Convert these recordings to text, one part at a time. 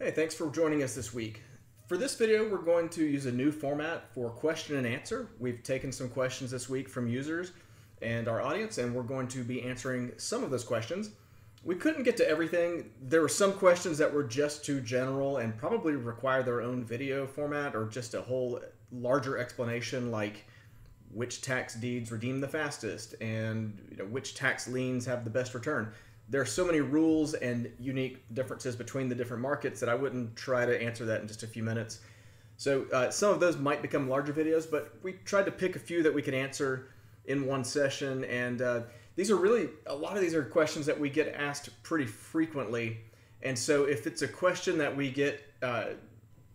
Hey, thanks for joining us this week. For this video, we're going to use a new format for question and answer. We've taken some questions this week from users and our audience, and we're going to be answering some of those questions. We couldn't get to everything. There were some questions that were just too general and probably require their own video format or just a whole larger explanation, like which tax deeds redeem the fastest and which tax liens have the best return. There are so many rules and unique differences between the different markets that I wouldn't try to answer that in just a few minutes. So some of those might become larger videos, but we tried to pick a few that we could answer in one session. And these are really, a lot of these are questions that we get asked pretty frequently. And so if it's a question that we get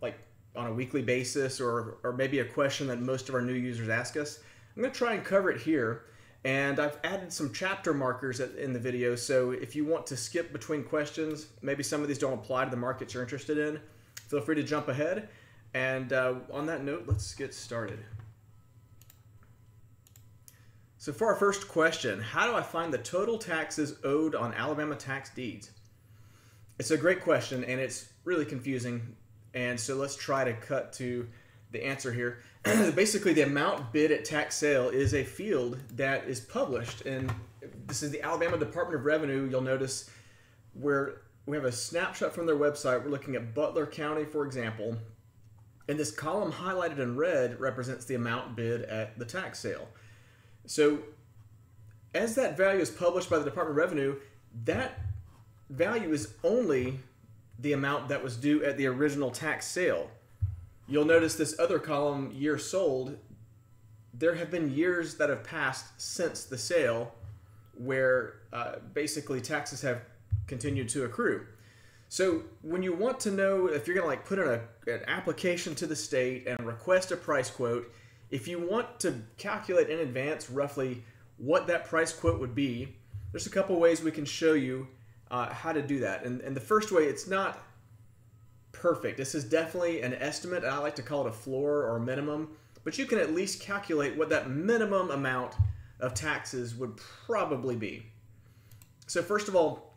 like on a weekly basis or maybe a question that most of our new users ask us, I'm going to try and cover it here. And I've added some chapter markers in the video, so if you want to skip between questions, maybe some of these don't apply to the markets you're interested in, feel free to jump ahead. And on that note, let's get started. So for our first question, how do I find the total taxes owed on Alabama tax deeds? It's a great question, and it's really confusing. And so let's try to cut to the answer here. Basically, the amount bid at tax sale is a field that is published, and this is the Alabama Department of Revenue. You'll notice where we have a snapshot from their website. We're looking at Butler County, for example, and this column highlighted in red represents the amount bid at the tax sale. So as that value is published by the Department of Revenue, that value is only the amount that was due at the original tax sale. You'll notice this other column, year sold, there have been years that have passed since the sale where basically taxes have continued to accrue. So when you want to know if you're going to put in an application to the state and request a price quote, if you want to calculate in advance roughly what that price quote would be, there's a couple ways we can show you how to do that. And the first way, it's not perfect. This is definitely an estimate. I like to call it a floor or a minimum, but you can at least calculate what that minimum amount of taxes would probably be. So first of all,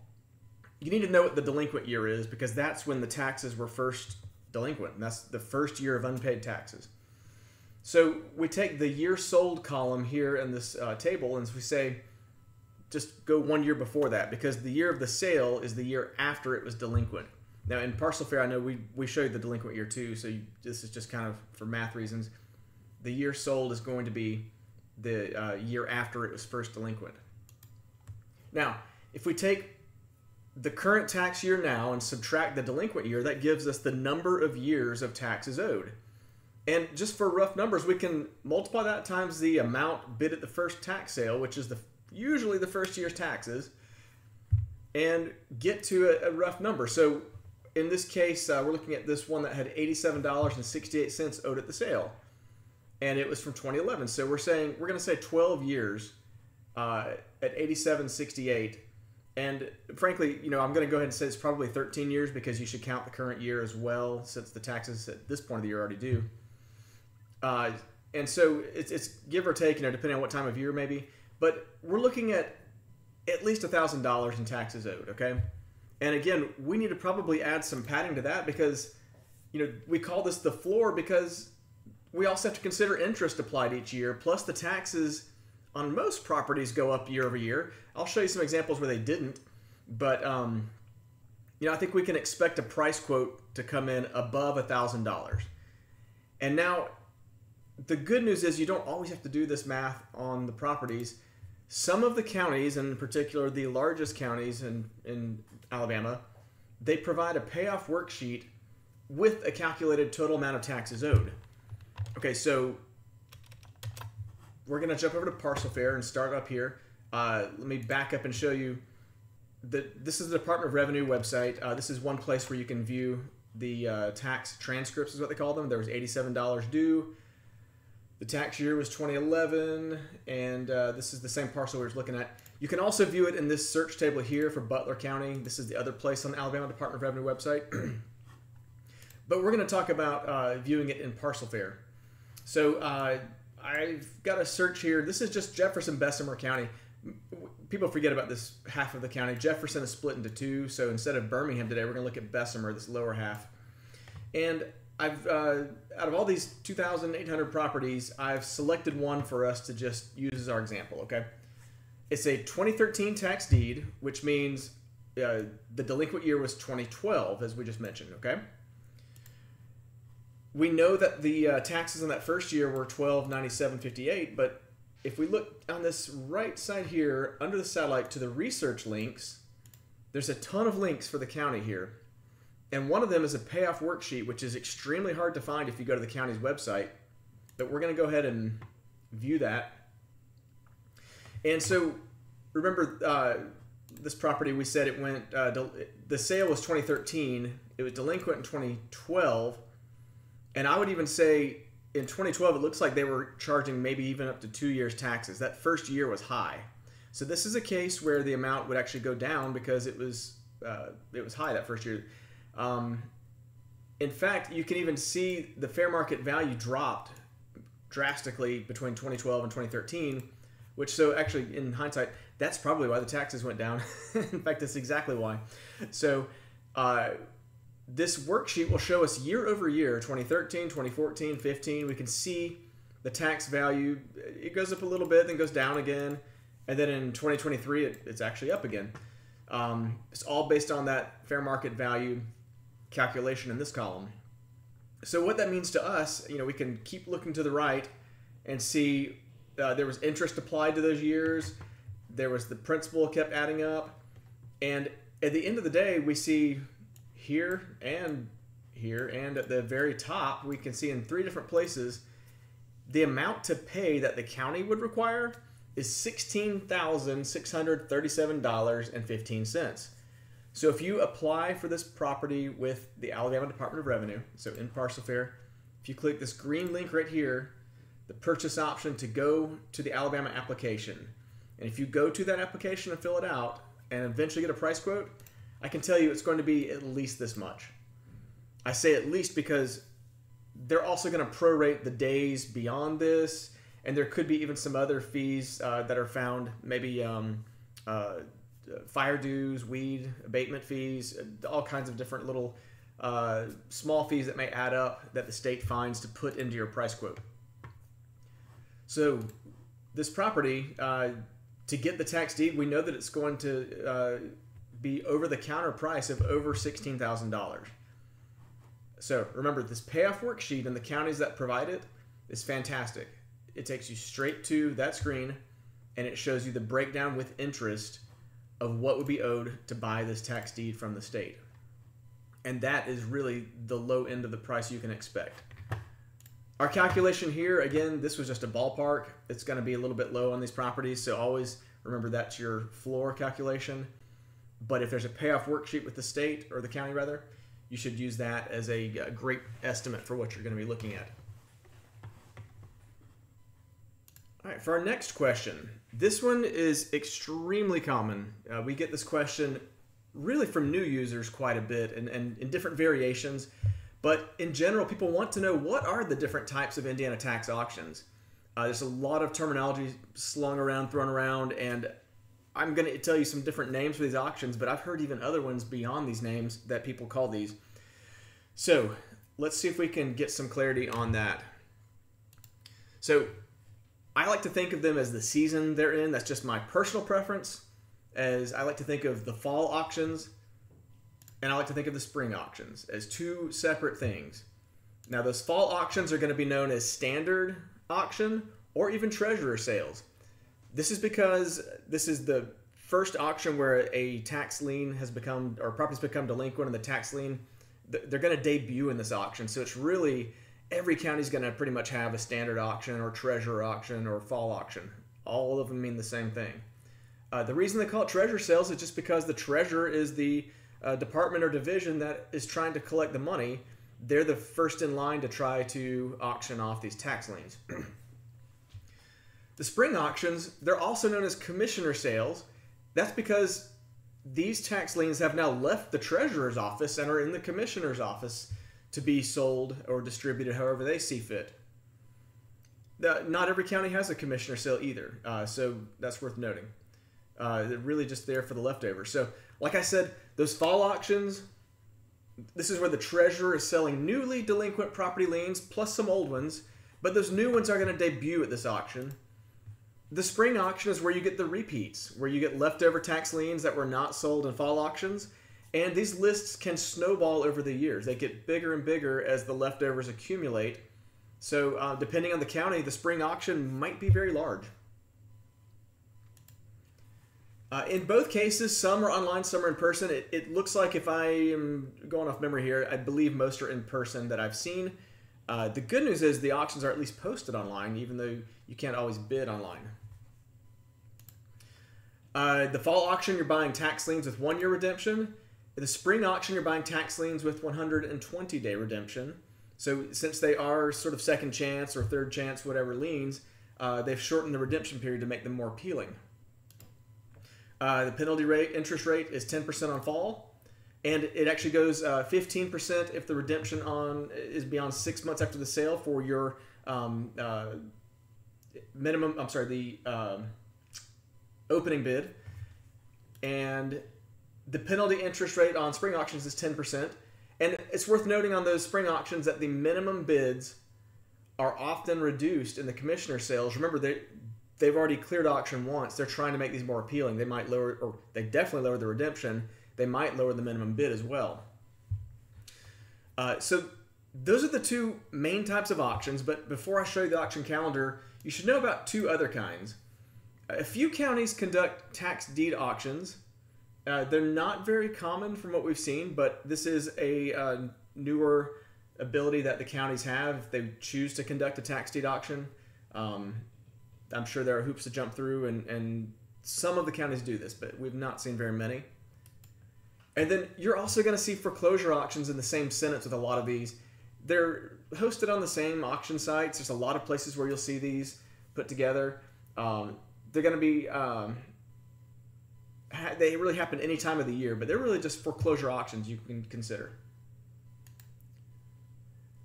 you need to know what the delinquent year is, because that's when the taxes were first delinquent, and that's the first year of unpaid taxes. So we take the year sold column here in this table, and we say just go 1 year before that, because the year of the sale is the year after it was delinquent. Now in Parcel Fair, I know we showed the delinquent year too, so this is just kind of for math reasons. The year sold is going to be the year after it was first delinquent. Now, if we take the current tax year now and subtract the delinquent year, that gives us the number of years of taxes owed. And just for rough numbers, we can multiply that times the amount bid at the first tax sale, which is usually the first year's taxes, and get to a rough number. So in this case, we're looking at this one that had $87.68 owed at the sale, and it was from 2011. So we're going to say 12 years at $87.68, and frankly, I'm going to go ahead and say it's probably 13 years, because you should count the current year as well, since the taxes at this point of the year are already due. And so it's give or take, depending on what time of year maybe, but we're looking at least $1,000 in taxes owed. Okay. And again, we need to probably add some padding to that, because, we call this the floor because we also have to consider interest applied each year, plus the taxes on most properties go up year over year. I'll show you some examples where they didn't, but I think we can expect a price quote to come in above $1,000. And now the good news is you don't always have to do this math on the properties. Some of the counties, and in particular the largest counties in Alabama, they provide a payoff worksheet with a calculated total amount of taxes owed. Okay, so we're going to jump over to Parcel Fair and start up here. Let me back up and show you that this is the Department of Revenue website. This is one place where you can view the tax transcripts, is what they call them. There was $87 due. The tax year was 2011, and this is the same parcel we were looking at. You can also view it in this search table here for Butler County. This is the other place on the Alabama Department of Revenue website. But we're going to talk about viewing it in Parcel Fair. So I've got a search here. This is just Jefferson Bessemer County. people forget about this half of the county. Jefferson is split into two, so instead of Birmingham today, we're going to look at Bessemer, this lower half. And I've out of all these 2,800 properties, I've selected one for us to just use as our example, okay? It's a 2013 tax deed, which means the delinquent year was 2012, as we just mentioned, okay? We know that the taxes in that first year were $1297.58, but if we look on this right side here, under the satellite to the research links, there's a ton of links for the county here. And one of them is a payoff worksheet, which is extremely hard to find if you go to the county's website. But we're going to go ahead and view that. And so, remember, this property, we said it went, the sale was 2013. It was delinquent in 2012. And I would even say in 2012, it looks like they were charging maybe even up to 2 years taxes. That first year was high. So this is a case where the amount would actually go down because it was high that first year. In fact, you can even see the fair market value dropped drastically between 2012 and 2013, which, so actually in hindsight, that's probably why the taxes went down. In fact, that's exactly why. So this worksheet will show us year over year, 2013, 2014, 15. We can see the tax value. It goes up a little bit, then goes down again. And then in 2023, it's actually up again. It's all based on that fair market value calculation in this column. So what that means to us, we can keep looking to the right and see there was interest applied to those years. There was the principal kept adding up. And at the end of the day, we see here, and at the very top, we can see in 3 different places, the amount to pay that the county would require is $16,637.15. So if you apply for this property with the Alabama Department of Revenue, so in Parcel Fair, if you click this green link right here, the purchase option to go to the Alabama application, and if you go to that application and fill it out and eventually get a price quote, I can tell you it's going to be at least this much. I say at least because they're also going to prorate the days beyond this, and there could be even some other fees that are found, maybe fire dues, weed abatement fees, all kinds of different little small fees that may add up that the state finds to put into your price quote. So this property, to get the tax deed, we know that it's going to be over-the-counter price of over $16,000. So remember, this payoff worksheet and the counties that provide it is fantastic. It takes you straight to that screen, and it shows you the breakdown with interest of what would be owed to buy this tax deed from the state. And that is really the low end of the price you can expect. Our calculation here, again, this was just a ballpark. It's going to be a little bit low on these properties, so always remember that's your floor calculation. But if there's a payoff worksheet with the state, or the county rather, you should use that as a great estimate for what you're going to be looking at. All right, for our next question, this one is extremely common. We get this question really from new users quite a bit and in different variations. But in general, people want to know, what are the different types of Indiana tax auctions? There's a lot of terminology slung around, thrown around, and I'm going to tell you some different names for these auctions, but I've heard even other ones beyond these names that people call these. So let's see if we can get some clarity on that. So I like to think of them as the season they're in. That's just my personal preference, as I like to think of the fall auctions, and I like to think of the spring auctions as two separate things. Now, those fall auctions are going to be known as standard auction or even treasurer sales. This is because this is the first auction where a tax lien has become, or property's become delinquent, and the tax lien, they're going to debut in this auction. So it's really, every county's going to pretty much have a standard auction or treasurer auction or fall auction. All of them mean the same thing. The reason they call it treasurer sales is just because the treasurer is the department or division that is trying to collect the money. They're the first in line to try to auction off these tax liens. The spring auctions, they're also known as commissioner sales. That's because these tax liens have now left the treasurer's office and are in the commissioner's office to be sold or distributed however they see fit. Not every county has a commissioner sale either, so that's worth noting. They're really just there for the leftovers. So, like I said, those fall auctions, this is where the treasurer is selling newly delinquent property liens plus some old ones, but those new ones are going to debut at this auction. The spring auction is where you get the repeats, where you get leftover tax liens that were not sold in fall auctions, and these lists can snowball over the years. They get bigger and bigger as the leftovers accumulate. So depending on the county, the spring auction might be very large. In both cases, some are online, some are in person. It looks like, if I am going off memory here, I believe most are in person that I've seen. The good news is the auctions are at least posted online, even though you can't always bid online. The fall auction, you're buying tax liens with 1-year redemption. The spring auction, you're buying tax liens with 120-day redemption. So since they are sort of second chance or third chance, whatever liens, they've shortened the redemption period to make them more appealing. The penalty rate, interest rate, is 10% on fall, and it actually goes 15% if the redemption is beyond 6 months after the sale for your opening bid, and the penalty interest rate on spring auctions is 10%. And it's worth noting on those spring auctions that the minimum bids are often reduced in the commissioner sales. Remember, they've already cleared auction once. They're trying to make these more appealing. They might lower, or they definitely lower the redemption. They might lower the minimum bid as well. So those are the two main types of auctions. But before I show you the auction calendar, you should know about two other kinds. A few counties conduct tax deed auctions. They're not very common from what we've seen, but this is a newer ability that the counties have if they choose to conduct a tax deed auction. I'm sure there are hoops to jump through, and some of the counties do this, but we've not seen very many. And then you're also going to see foreclosure auctions in the same sentence with a lot of these. They're hosted on the same auction sites. There's a lot of places where you'll see these put together. They're going to be... they really happen any time of the year, but they're really just foreclosure auctions you can consider.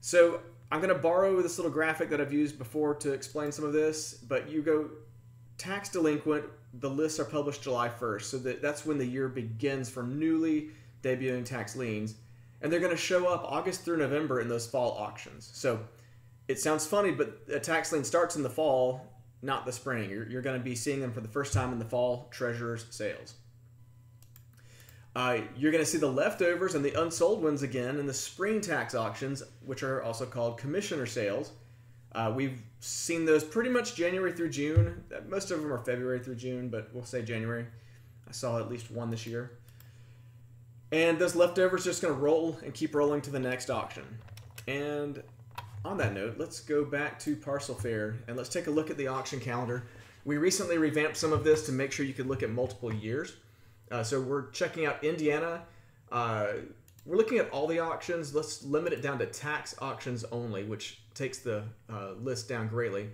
So I'm going to borrow this little graphic that I've used before to explain some of this, but you go tax delinquent, the lists are published July 1st, so that's when the year begins for newly debuting tax liens, and they're going to show up August through November in those fall auctions. So it sounds funny, but a tax lien starts in the fall, not the spring. You're going to be seeing them for the first time in the fall treasurer's sales. You're going to see the leftovers and the unsold ones again in the spring tax auctions, which are also called commissioner sales. We've seen those pretty much January through June. Most of them are February through June, but we'll say January. I saw at least one this year. And those leftovers are just going to roll and keep rolling to the next auction. And on that note, let's go back to Parcel Fair and let's take a look at the auction calendar. We recently revamped some of this to make sure you could look at multiple years. So we're checking out Indiana. We're looking at all the auctions. Let's limit it down to tax auctions only, which takes the list down greatly.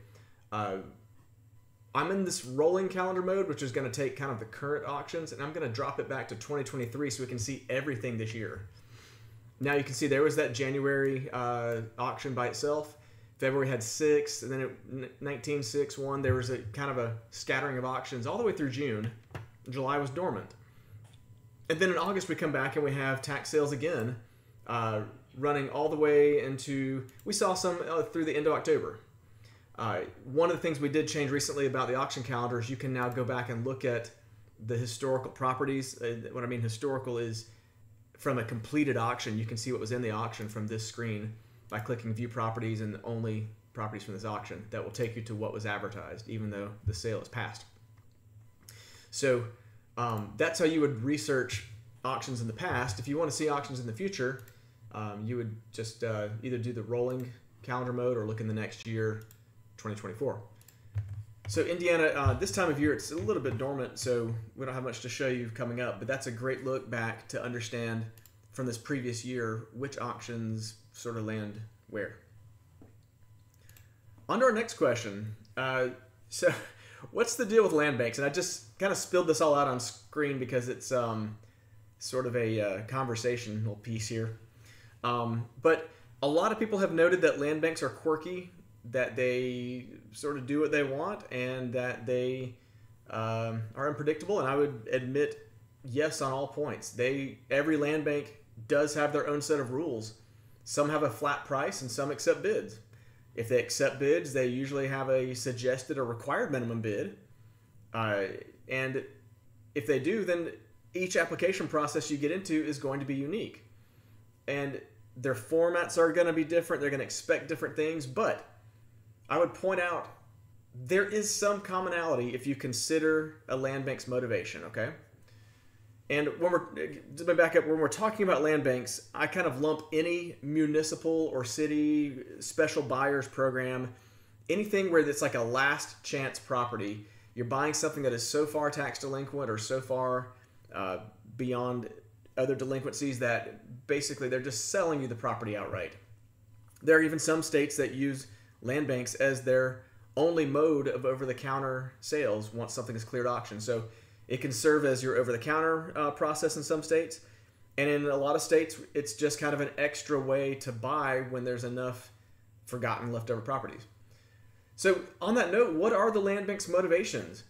I'm in this rolling calendar mode, which is going to take kind of the current auctions, and I'm going to drop it back to 2023 so we can see everything this year. Now you can see there was that January auction by itself. February had 6, and then 19, 6, 1. There was a kind of a scattering of auctions all the way through June. July was dormant. And then in August we come back and we have tax sales again, running all the way into, we saw some through the end of October. One of the things we did change recently about the auction calendar is you can now go back and look at the historical properties. What I mean historical is from a completed auction. You can see what was in the auction from this screen by clicking view properties and only properties from this auction. That will take you to what was advertised, even though the sale is passed. So that's how you would research auctions in the past. If you want to see auctions in the future, you would just either do the rolling calendar mode or look in the next year, 2024. So Indiana, this time of year, it's a little bit dormant, so we don't have much to show you coming up, but that's a great look back to understand from this previous year which auctions sort of land where. On to our next question. So what's the deal with land banks? And I just kind of spilled this all out on screen because it's sort of a conversational piece here. But a lot of people have noted that land banks are quirky, that they sort of do what they want, and that they are unpredictable, and I would admit yes on all points. Every land bank does have their own set of rules. Some have a flat price and some accept bids. If they accept bids, they usually have a suggested or required minimum bid. And if they do, then each application process you get into is going to be unique. And their formats are going to be different. They're going to expect different things. But I would point out there is some commonality if you consider a land bank's motivation, okay? And when we're talking about land banks, I kind of lump any municipal or city special buyers program, anything where it's like a last chance property. You're buying something that is so far tax delinquent or so far beyond other delinquencies that basically they're just selling you the property outright. There are even some states that use land banks as their only mode of over-the-counter sales once something is cleared auction. So it can serve as your over-the-counter process in some states. And in a lot of states, it's just kind of an extra way to buy when there's enough forgotten leftover properties. So on that note, what are the land bank's motivations?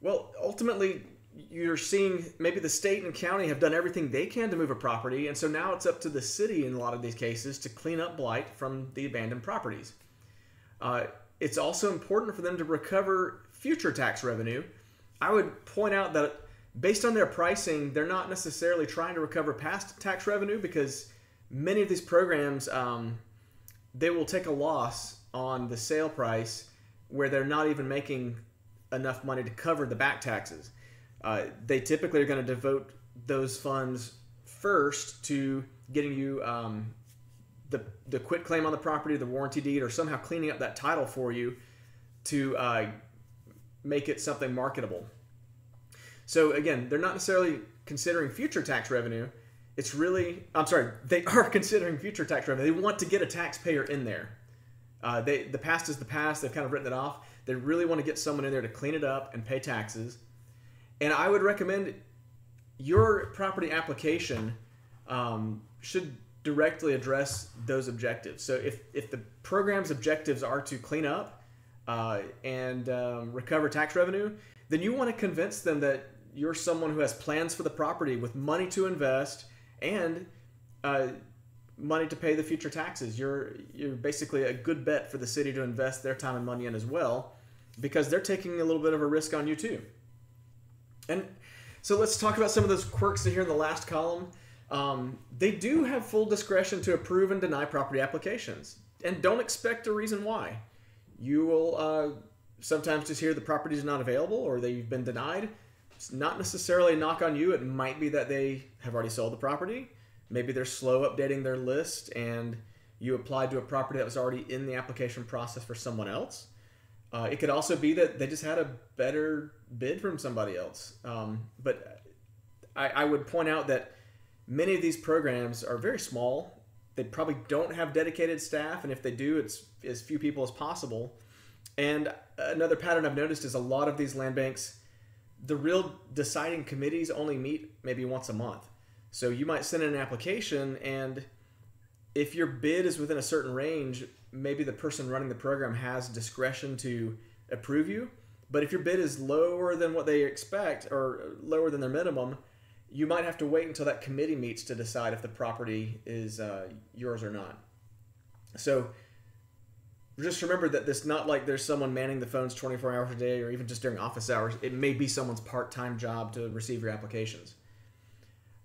Well, ultimately, you're seeing maybe the state and county have done everything they can to move a property, and so now it's up to the city in a lot of these cases to clean up blight from the abandoned properties. It's also important for them to recover future tax revenue. I would point out that based on their pricing, they're not necessarily trying to recover past tax revenue, because many of these programs, they will take a loss on the sale price where they're not even making enough money to cover the back taxes. They typically are going to devote those funds first to getting you the quit claim on the property, the warranty deed, or somehow cleaning up that title for you to make it something marketable. So again, they're not necessarily considering future tax revenue. It's really, they are considering future tax revenue. They want to get a taxpayer in there. The past is the past. They've kind of written it off. They really want to get someone in there to clean it up and pay taxes. And I would recommend your property application should directly address those objectives. So if the program's objectives are to clean up and recover tax revenue, then you want to convince them that you're someone who has plans for the property with money to invest and money to pay the future taxes. You're basically a good bet for the city to invest their time and money in as well, because they're taking a little bit of a risk on you too. And so let's talk about some of those quirks here in the last column. They do have full discretion to approve and deny property applications, and don't expect a reason why. You will sometimes just hear the property is not available or they've been denied. It's not necessarily a knock on you. It might be that they have already sold the property. Maybe they're slow updating their list and you applied to a property that was already in the application process for someone else. It could also be that they just had a better bid from somebody else. But I would point out that many of these programs are very small. They probably don't have dedicated staff, and if they do, it's as few people as possible. And another pattern I've noticed is a lot of these land banks, the real deciding committees only meet maybe once a month. So you might send in an application, and if your bid is within a certain range, maybe the person running the program has discretion to approve you. But if your bid is lower than what they expect or lower than their minimum, you might have to wait until that committee meets to decide if the property is yours or not. So just remember that it's not like there's someone manning the phones 24 hours a day or even just during office hours. It may be someone's part-time job to receive your applications.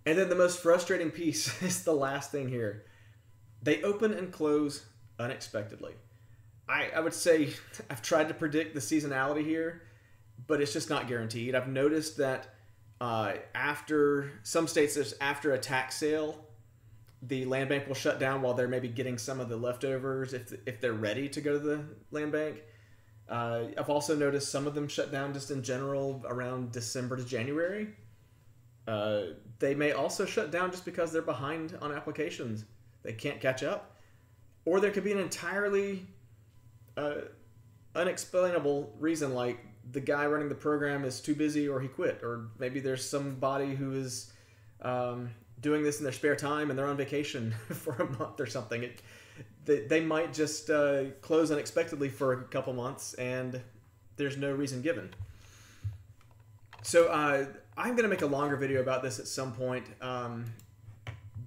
And then the most frustrating piece is the last thing here. They open and close unexpectedly. I would say I've tried to predict the seasonality here, but it's just not guaranteed. I've noticed that after some states, after a tax sale, the land bank will shut down while they're maybe getting some of the leftovers if they're ready to go to the land bank. I've also noticed some of them shut down just in general around December to January. They may also shut down just because they're behind on applications. They can't catch up. Or there could be an entirely unexplainable reason, like the guy running the program is too busy or he quit, or maybe there's somebody who is doing this in their spare time and they're on vacation for a month or something. They might just close unexpectedly for a couple months and there's no reason given. So I'm going to make a longer video about this at some point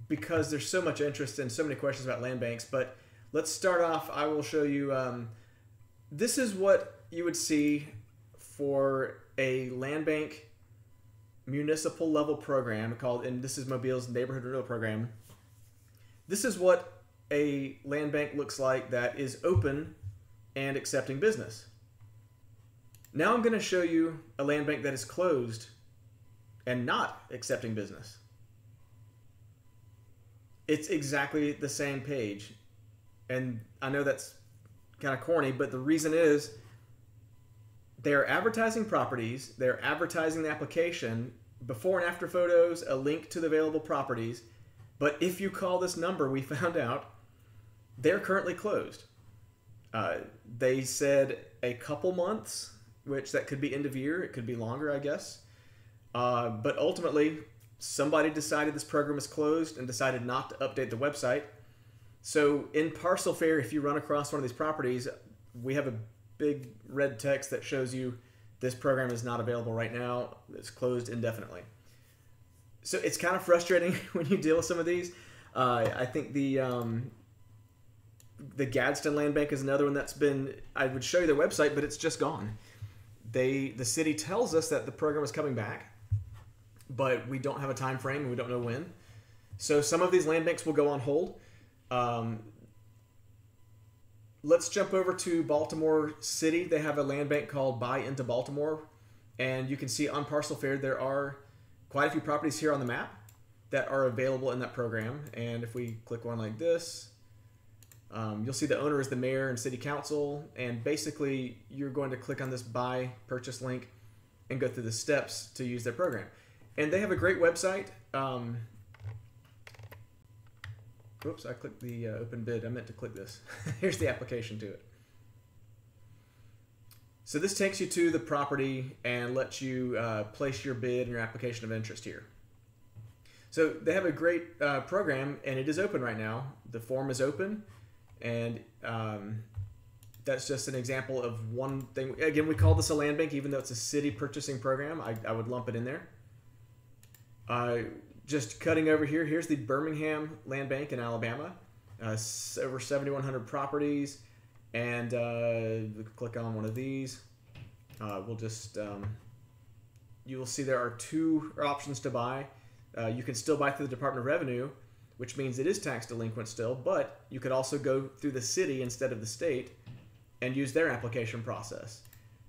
because there's so much interest and so many questions about land banks. But let's start off. I will show you. This is what you would see for a land bank municipal level program called, and this is Mobile's Neighborhood Renewal Program. This is what a land bank looks like that is open and accepting business. Now I'm going to show you a land bank that is closed and not accepting business. It's exactly the same page. And I know that's kind of corny, but the reason is they're advertising properties, they're advertising the application, before and after photos, a link to the available properties. But if you call this number, we found out they're currently closed. They said a couple months, which that could be end of year, it could be longer, I guess. But ultimately, somebody decided this program is closed and decided not to update the website. So in Parcel Fair, if you run across one of these properties, we have a big red text that shows you this program is not available right now. It's closed indefinitely. So it's kind of frustrating when you deal with some of these. I think the Gadsden Land Bank is another one that's been, I would show you their website, but it's just gone. The city tells us that the program is coming back, but we don't have a time frame and we don't know when. So some of these land banks will go on hold. Let's jump over to Baltimore City. They have a land bank called Buy Into Baltimore, and you can see on Parcel Fair there are quite a few properties here on the map that are available in that program. And if we click one like this, you'll see the owner is the mayor and city council, and basically you're going to click on this buy purchase link and go through the steps to use their program. And they have a great website. Oops, I clicked the open bid. I meant to click this. Here's the application to it. So this takes you to the property and lets you place your bid and your application of interest here. So they have a great program, and it is open right now. The form is open, and that's just an example of one thing. Again, we call this a land bank, even though it's a city purchasing program. I would lump it in there. Just cutting over here, here's the Birmingham Land Bank in Alabama. Over 7,100 properties, and we can click on one of these. We'll just, you will see there are two options to buy. You can still buy through the Department of Revenue, which means it is tax delinquent still, but you could also go through the city instead of the state and use their application process.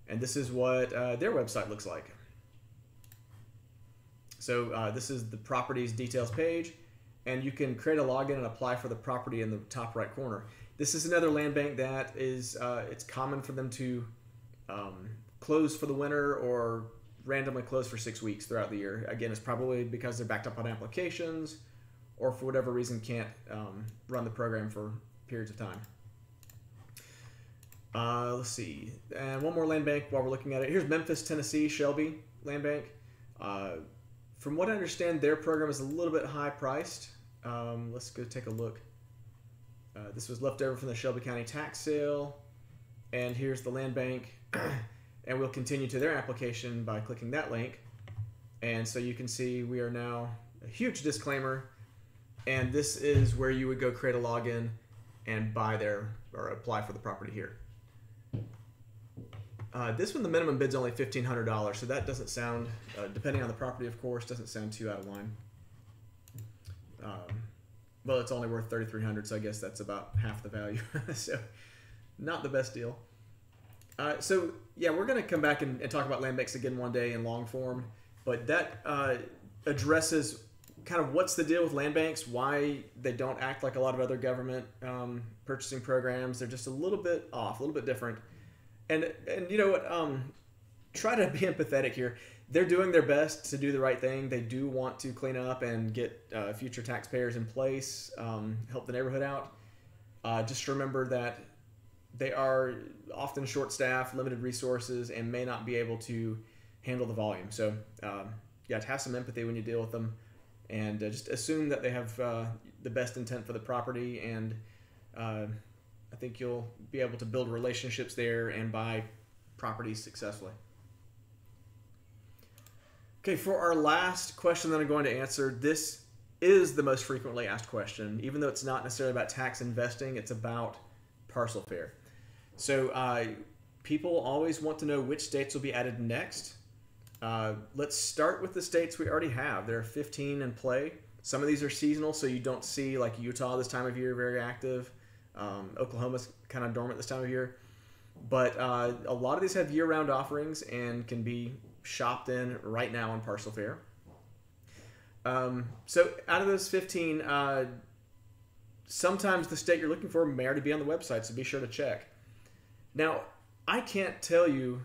And this is what their website looks like. So this is the properties details page, and you can create a login and apply for the property in the top right corner. This is another land bank that is, it's common for them to close for the winter or randomly close for 6 weeks throughout the year. Again, it's probably because they're backed up on applications or for whatever reason can't run the program for periods of time. Let's see, and one more land bank while we're looking at it. Here's Memphis, Tennessee, Shelby Land Bank. From what I understand, their program is a little bit high priced. Let's go take a look. This was left over from the Shelby County tax sale. And here's the land bank. And we'll continue to their application by clicking that link. And so you can see we are now a huge disclaimer. And this is where you would go create a login and buy their, or apply for the property here. This one, the minimum bid's only $1,500, so that doesn't sound, depending on the property, of course, doesn't sound too out of line. Well, it's only worth $3,300, so I guess that's about half the value. So, not the best deal. So, yeah, we're going to come back and talk about land banks again one day in long form, but that addresses kind of what's the deal with land banks, why they don't act like a lot of other government purchasing programs. They're just a little bit off, a little bit different. And you know what, try to be empathetic here. They're doing their best to do the right thing. They do want to clean up and get future taxpayers in place, help the neighborhood out. Just remember that they are often short-staffed, limited resources, and may not be able to handle the volume. So, yeah, have some empathy when you deal with them, and just assume that they have the best intent for the property, and I think you'll be able to build relationships there and buy properties successfully. Okay, for our last question that I'm going to answer, this is the most frequently asked question. Even though it's not necessarily about tax investing, it's about Parcel Fair. So people always want to know which states will be added next. Let's start with the states we already have. There are 15 in play. Some of these are seasonal, so you don't see like Utah this time of year very active. Oklahoma's kind of dormant this time of year. But a lot of these have year-round offerings and can be shopped in right now on Parcel Fair. So out of those 15, sometimes the state you're looking for may already be on the website, so be sure to check. Now, I can't tell you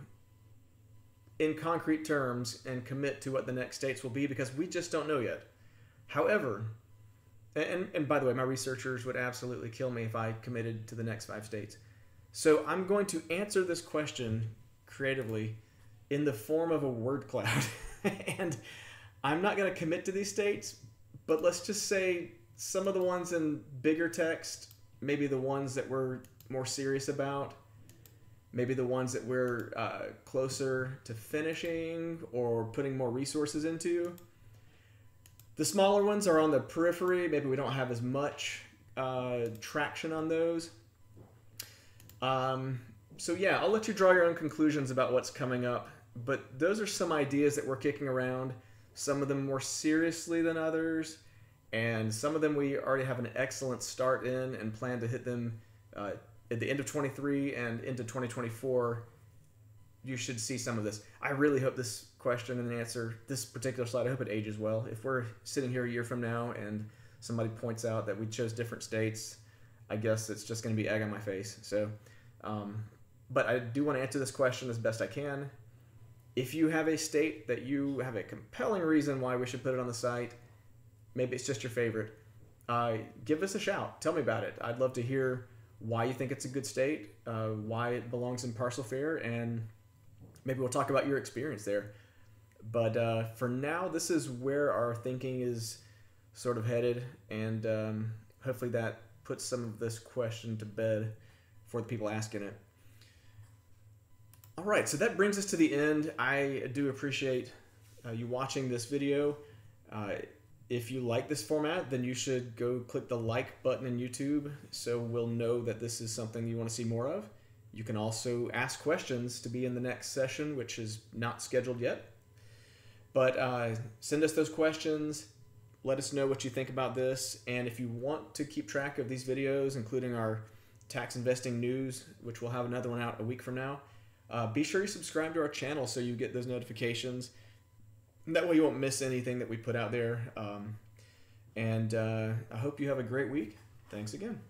in concrete terms and commit to what the next states will be because we just don't know yet. However, and by the way, my researchers would absolutely kill me if I committed to the next 5 states. So I'm going to answer this question creatively in the form of a word cloud. And I'm not going to commit to these states, but let's just say some of the ones in bigger text, maybe the ones that we're more serious about, maybe the ones that we're closer to finishing or putting more resources into. The smaller ones are on the periphery. Maybe we don't have as much traction on those. So yeah, I'll let you draw your own conclusions about what's coming up. But those are some ideas that we're kicking around. Some of them more seriously than others. And some of them we already have an excellent start in and plan to hit them at the end of 23 and into 2024. You should see some of this. I really hope this question and answer, this particular slide, I hope it ages well. If we're sitting here a year from now and somebody points out that we chose different states, I guess it's just going to be egg on my face. So, but I do want to answer this question as best I can. If you have a state that you have a compelling reason why we should put it on the site, maybe it's just your favorite, give us a shout. Tell me about it. I'd love to hear why you think it's a good state, why it belongs in Parcel Fair, and maybe we'll talk about your experience there. But for now, this is where our thinking is sort of headed, and hopefully that puts some of this question to bed for the people asking it. All right, so that brings us to the end. I do appreciate you watching this video. If you like this format, then you should go click the like button in YouTube so we'll know that this is something you want to see more of. You can also ask questions to be in the next session, which is not scheduled yet. But send us those questions. Let us know what you think about this. And if you want to keep track of these videos, including our tax investing news, which we'll have another one out a week from now, be sure you subscribe to our channel so you get those notifications. That way you won't miss anything that we put out there. I hope you have a great week. Thanks again.